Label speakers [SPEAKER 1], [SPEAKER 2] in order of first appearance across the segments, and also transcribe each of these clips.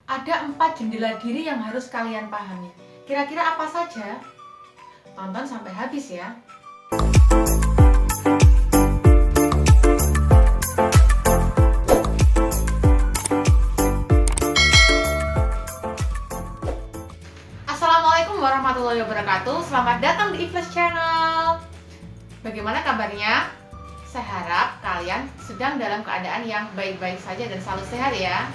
[SPEAKER 1] Ada 4 jendela diri yang harus kalian pahami. Kira-kira apa saja? Tonton sampai habis ya. Assalamualaikum warahmatullahi wabarakatuh. Selamat datang di Ifles Channel. Bagaimana kabarnya? Saya harap kalian sedang dalam keadaan yang baik-baik saja dan selalu sehat ya.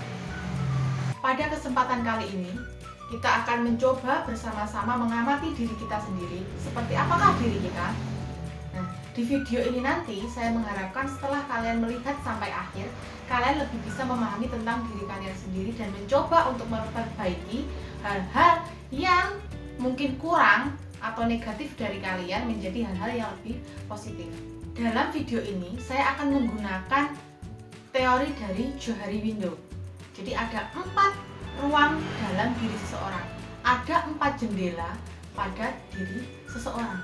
[SPEAKER 1] Pada kesempatan kali ini, kita akan mencoba bersama-sama mengamati diri kita sendiri. Seperti apakah diri kita? Nah, di video ini nanti saya mengharapkan setelah kalian melihat sampai akhir, kalian lebih bisa memahami tentang diri kalian sendiri dan mencoba untuk memperbaiki hal-hal yang mungkin kurang atau negatif dari kalian menjadi hal-hal yang lebih positif. Dalam video ini, saya akan menggunakan teori dari Johari Window. Jadi ada 4 ruang dalam diri seseorang. Ada 4 jendela pada diri seseorang.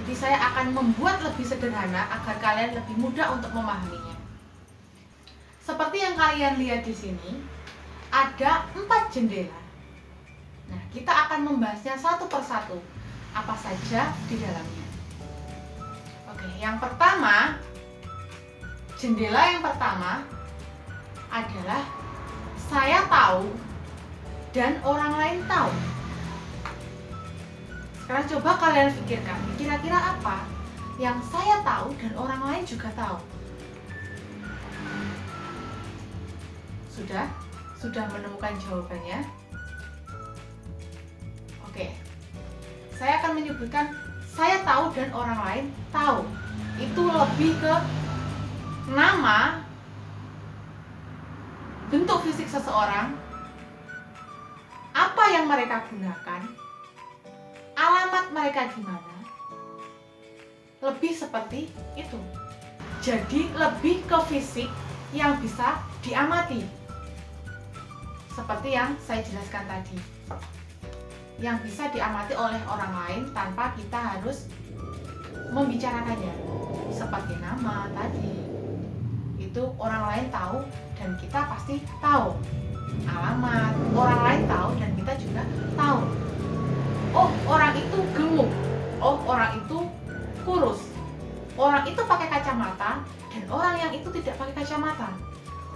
[SPEAKER 1] Jadi saya akan membuat lebih sederhana agar kalian lebih mudah untuk memahaminya. Seperti yang kalian lihat di sini, ada 4 jendela. Nah, kita akan membahasnya satu persatu. Apa saja di dalamnya. Oke, yang pertama, jendela yang pertama adalah saya tahu dan orang lain tahu. Sekarang coba kalian pikirkan, kira-kira apa yang saya tahu dan orang lain juga tahu? Sudah menemukan jawabannya? Oke. Saya akan menyebutkan saya tahu dan orang lain tahu. Itu lebih ke nama, bentuk fisik seseorang, apa yang mereka gunakan, alamat mereka di mana, lebih seperti itu. Jadi lebih ke fisik yang bisa diamati, seperti yang saya jelaskan tadi, yang bisa diamati oleh orang lain tanpa kita harus membicarakannya, seperti nama tadi. Itu orang lain tahu dan kita pasti tahu. Alamat orang lain tahu dan kita juga tahu. Oh, orang itu gemuk. Oh, orang itu kurus. Orang itu pakai kacamata dan orang yang itu tidak pakai kacamata.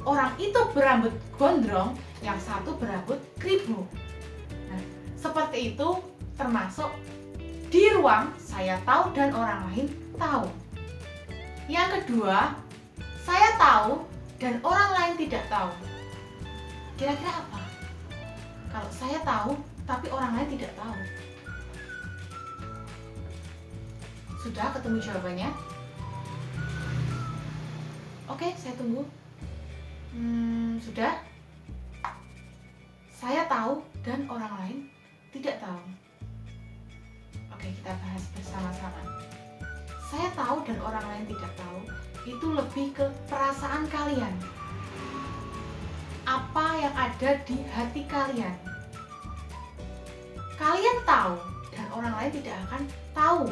[SPEAKER 1] Orang itu berambut gondrong, yang satu berambut keribu. Nah, seperti itu termasuk di ruang saya tahu dan orang lain tahu. Yang kedua, saya tahu dan orang lain tidak tahu. Kira-kira apa? Kalau saya tahu tapi orang lain tidak tahu. Sudah ketemu jawabannya? Oke, saya tunggu. Sudah? Saya tahu dan orang lain tidak tahu. Oke, kita bahas bersama-sama. Saya tahu dan orang lain tidak tahu, itu lebih ke perasaan kalian. Apa yang ada di hati kalian. Kalian tahu dan orang lain tidak akan tahu.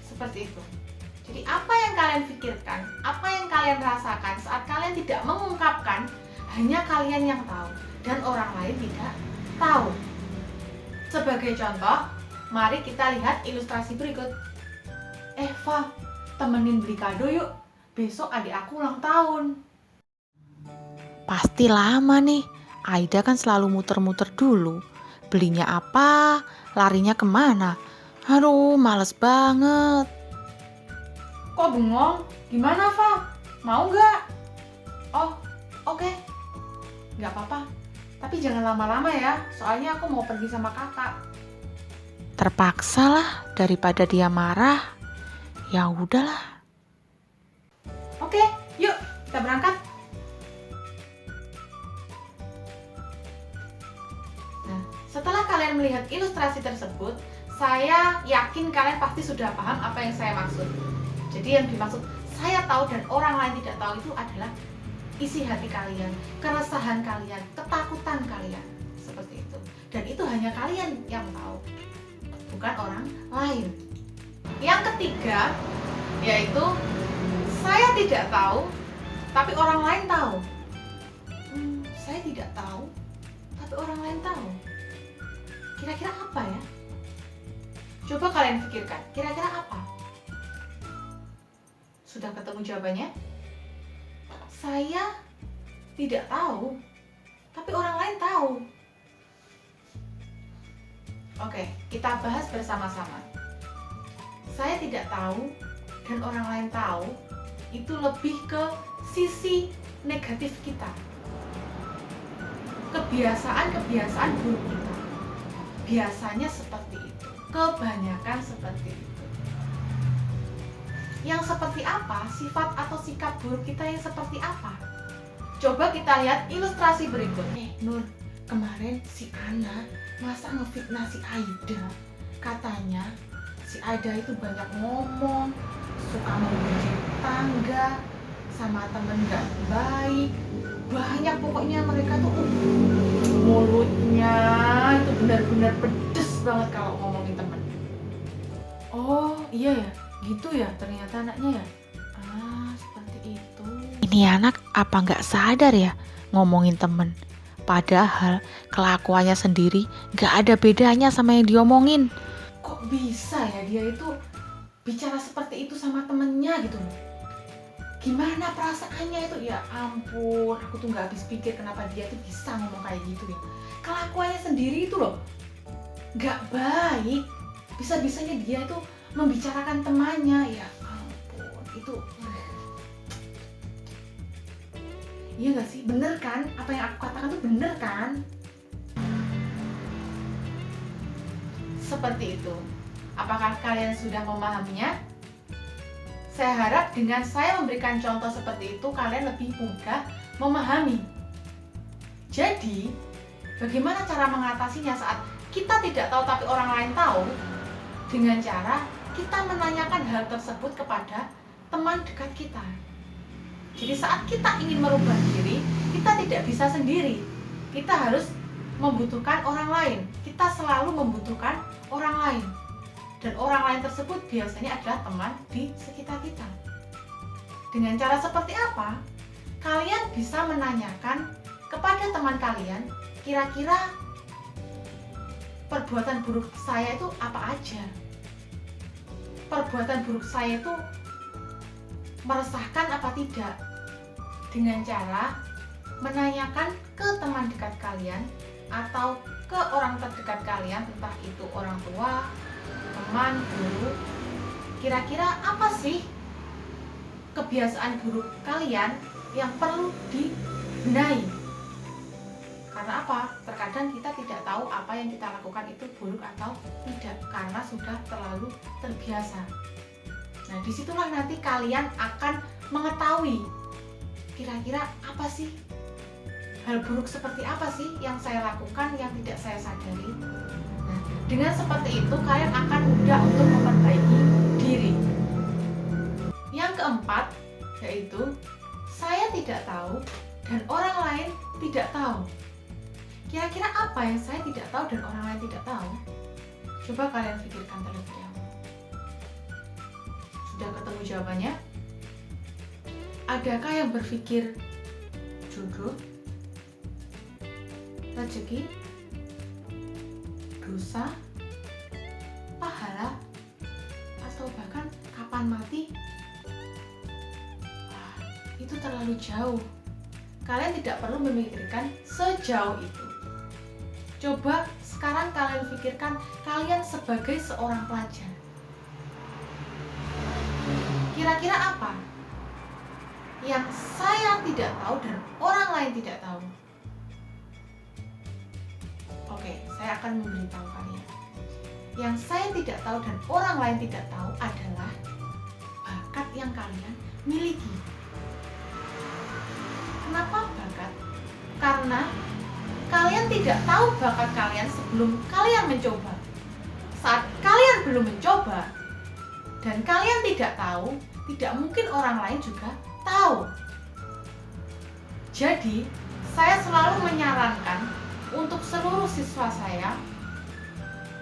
[SPEAKER 1] Seperti itu. Jadi apa yang kalian pikirkan, apa yang kalian rasakan saat kalian tidak mengungkapkan, hanya kalian yang tahu dan orang lain tidak tahu. Sebagai contoh, mari kita lihat ilustrasi berikut. Eva, temenin beli kado yuk, besok adik aku ulang tahun.
[SPEAKER 2] Pasti lama nih, Aida kan selalu muter-muter dulu. Belinya apa, larinya kemana? Aduh, males banget.
[SPEAKER 1] Kok bengong? Gimana, Fa? Mau nggak? Oh, oke. Nggak apa-apa. Tapi jangan lama-lama ya, soalnya aku mau pergi sama kakak.
[SPEAKER 2] Terpaksa lah, daripada dia marah. Ya udahlah.
[SPEAKER 1] Oke, yuk kita berangkat. Nah, setelah kalian melihat ilustrasi tersebut, saya yakin kalian pasti sudah paham apa yang saya maksud. Jadi yang dimaksud saya tahu dan orang lain tidak tahu itu adalah isi hati kalian, keresahan kalian, ketakutan kalian, seperti itu. Dan itu hanya kalian yang tahu, bukan orang lain. Yang ketiga, yaitu saya tidak tahu, tapi orang lain tahu. Saya saya tidak tahu, tapi orang lain tahu. Kira-kira apa ya? Coba kalian pikirkan, kira-kira apa? Sudah ketemu jawabannya? Saya tidak tahu, tapi orang lain tahu. Oke, kita bahas bersama-sama. Saya tidak tahu dan orang lain tahu, itu lebih ke sisi negatif kita. Kebiasaan-kebiasaan buruk kita. Biasanya seperti itu. Kebanyakan seperti itu. Yang seperti apa? Sifat atau sikap buruk kita yang seperti apa? Coba kita lihat ilustrasi berikut. Nur, kemarin si Ana masa ngefitnah si Aida. Katanya si Aida itu banyak ngomong, suka membenci tangga, sama temen gak baik. Banyak pokoknya mereka tuh mulutnya itu benar-benar pedes banget kalau ngomongin temen. Oh iya ya, gitu ya ternyata anaknya ya. Seperti itu.
[SPEAKER 2] Ini anak apa nggak sadar ya ngomongin temen? Padahal kelakuannya sendiri nggak ada bedanya sama yang diomongin.
[SPEAKER 1] Kok bisa ya dia itu bicara seperti itu sama temennya gitu loh. Gimana perasaannya itu? Ya ampun, aku tuh gak habis pikir kenapa dia tuh bisa ngomong kayak gitu ya. Kelakuannya sendiri itu loh gak baik. Bisa-bisanya dia itu membicarakan temannya. Ya ampun, itu iya gak sih? Bener kan? Apa yang aku katakan tuh bener kan? Seperti itu. Apakah kalian sudah memahaminya? Saya harap dengan saya memberikan contoh seperti itu, kalian lebih mudah memahami. Jadi, bagaimana cara mengatasinya saat kita tidak tahu tapi orang lain tahu? Dengan cara kita menanyakan hal tersebut kepada teman dekat kita. Jadi saat kita ingin merubah diri, kita tidak bisa sendiri. Kita harus membutuhkan orang lain. Kita selalu membutuhkan orang lain. Dan orang lain tersebut biasanya adalah teman di sekitar kita. Dengan cara seperti apa? Kalian bisa menanyakan kepada teman kalian, kira-kira perbuatan buruk saya itu apa aja? Perbuatan buruk saya itu meresahkan apa tidak? Dengan cara menanyakan ke teman dekat kalian atau ke orang terdekat kalian, entah itu orang tua, teman, guru, kira-kira apa sih kebiasaan buruk kalian yang perlu dibenahi? Karena apa? Terkadang kita tidak tahu apa yang kita lakukan itu buruk atau tidak, karena sudah terlalu terbiasa. Nah, disitulah nanti kalian akan mengetahui kira-kira apa sih hal buruk seperti apa sih yang saya lakukan yang tidak saya sadari. Nah, dengan seperti itu kalian akan mudah untuk memperbaiki diri. Yang keempat yaitu saya tidak tahu dan orang lain tidak tahu. Kira-kira apa yang saya tidak tahu dan orang lain tidak tahu? Coba kalian pikirkan terlebih dahulu. Sudah ketemu jawabannya? Adakah yang berpikir jodoh, rezeki, dosa, pahala, atau bahkan kapan mati? Itu terlalu jauh. Kalian tidak perlu memikirkan sejauh itu. Coba sekarang kalian pikirkan kalian sebagai seorang pelajar. Kira-kira apa yang saya tidak tahu dan orang lain tidak tahu? Oke, saya akan memberitahu kalian. Yang saya tidak tahu dan orang lain tidak tahu adalah bakat yang kalian miliki. Kenapa bakat? Karena kalian tidak tahu bakat kalian sebelum kalian mencoba. Saat kalian belum mencoba dan kalian tidak tahu, tidak mungkin orang lain juga tahu. Jadi, saya selalu menyarankan untuk seluruh siswa saya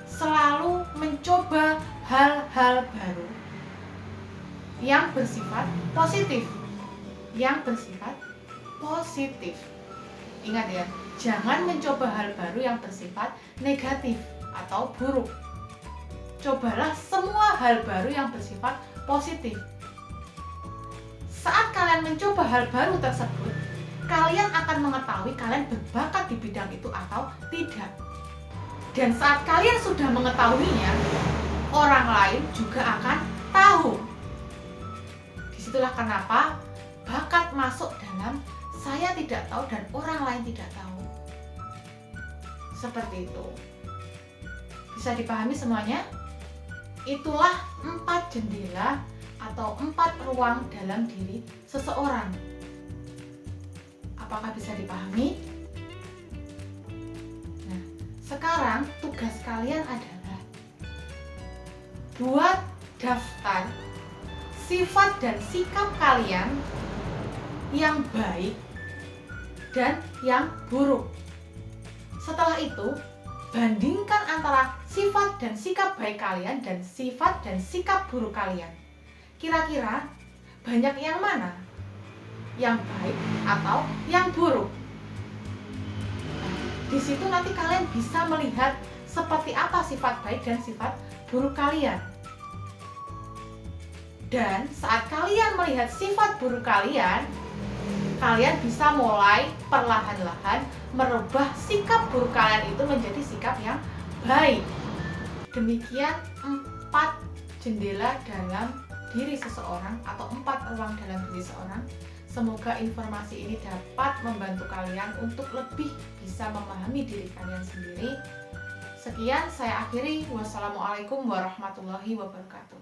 [SPEAKER 1] selalu mencoba hal-hal baru yang bersifat positif. Ingat ya, jangan mencoba hal baru yang bersifat negatif atau buruk. Cobalah semua hal baru yang bersifat positif. Saat kalian mencoba hal baru tersebut, kalian akan mengetahui kalian berbakat di bidang itu atau tidak. Dan saat kalian sudah mengetahuinya, orang lain juga akan tahu. Disitulah kenapa bakat masuk dalam saya tidak tahu dan orang lain tidak tahu. Seperti itu. Bisa dipahami semuanya? Itulah 4 jendela atau 4 ruang dalam diri seseorang. Apakah bisa dipahami? Nah, sekarang tugas kalian adalah buat daftar sifat dan sikap kalian yang baik dan yang buruk. Setelah itu, bandingkan antara sifat dan sikap baik kalian dan sifat dan sikap buruk kalian. Kira-kira banyak yang mana? Yang baik atau yang buruk? Nah, di situ nanti kalian bisa melihat seperti apa sifat baik dan sifat buruk kalian. Dan saat kalian melihat sifat buruk kalian, kalian bisa mulai perlahan-lahan merubah sikap buruk kalian itu menjadi sikap yang baik. Demikian 4 jendela dalam diri seseorang atau 4 ruang dalam diri seseorang. Semoga informasi ini dapat membantu kalian untuk lebih bisa memahami diri kalian sendiri. Sekian saya akhiri. Wassalamualaikum warahmatullahi wabarakatuh.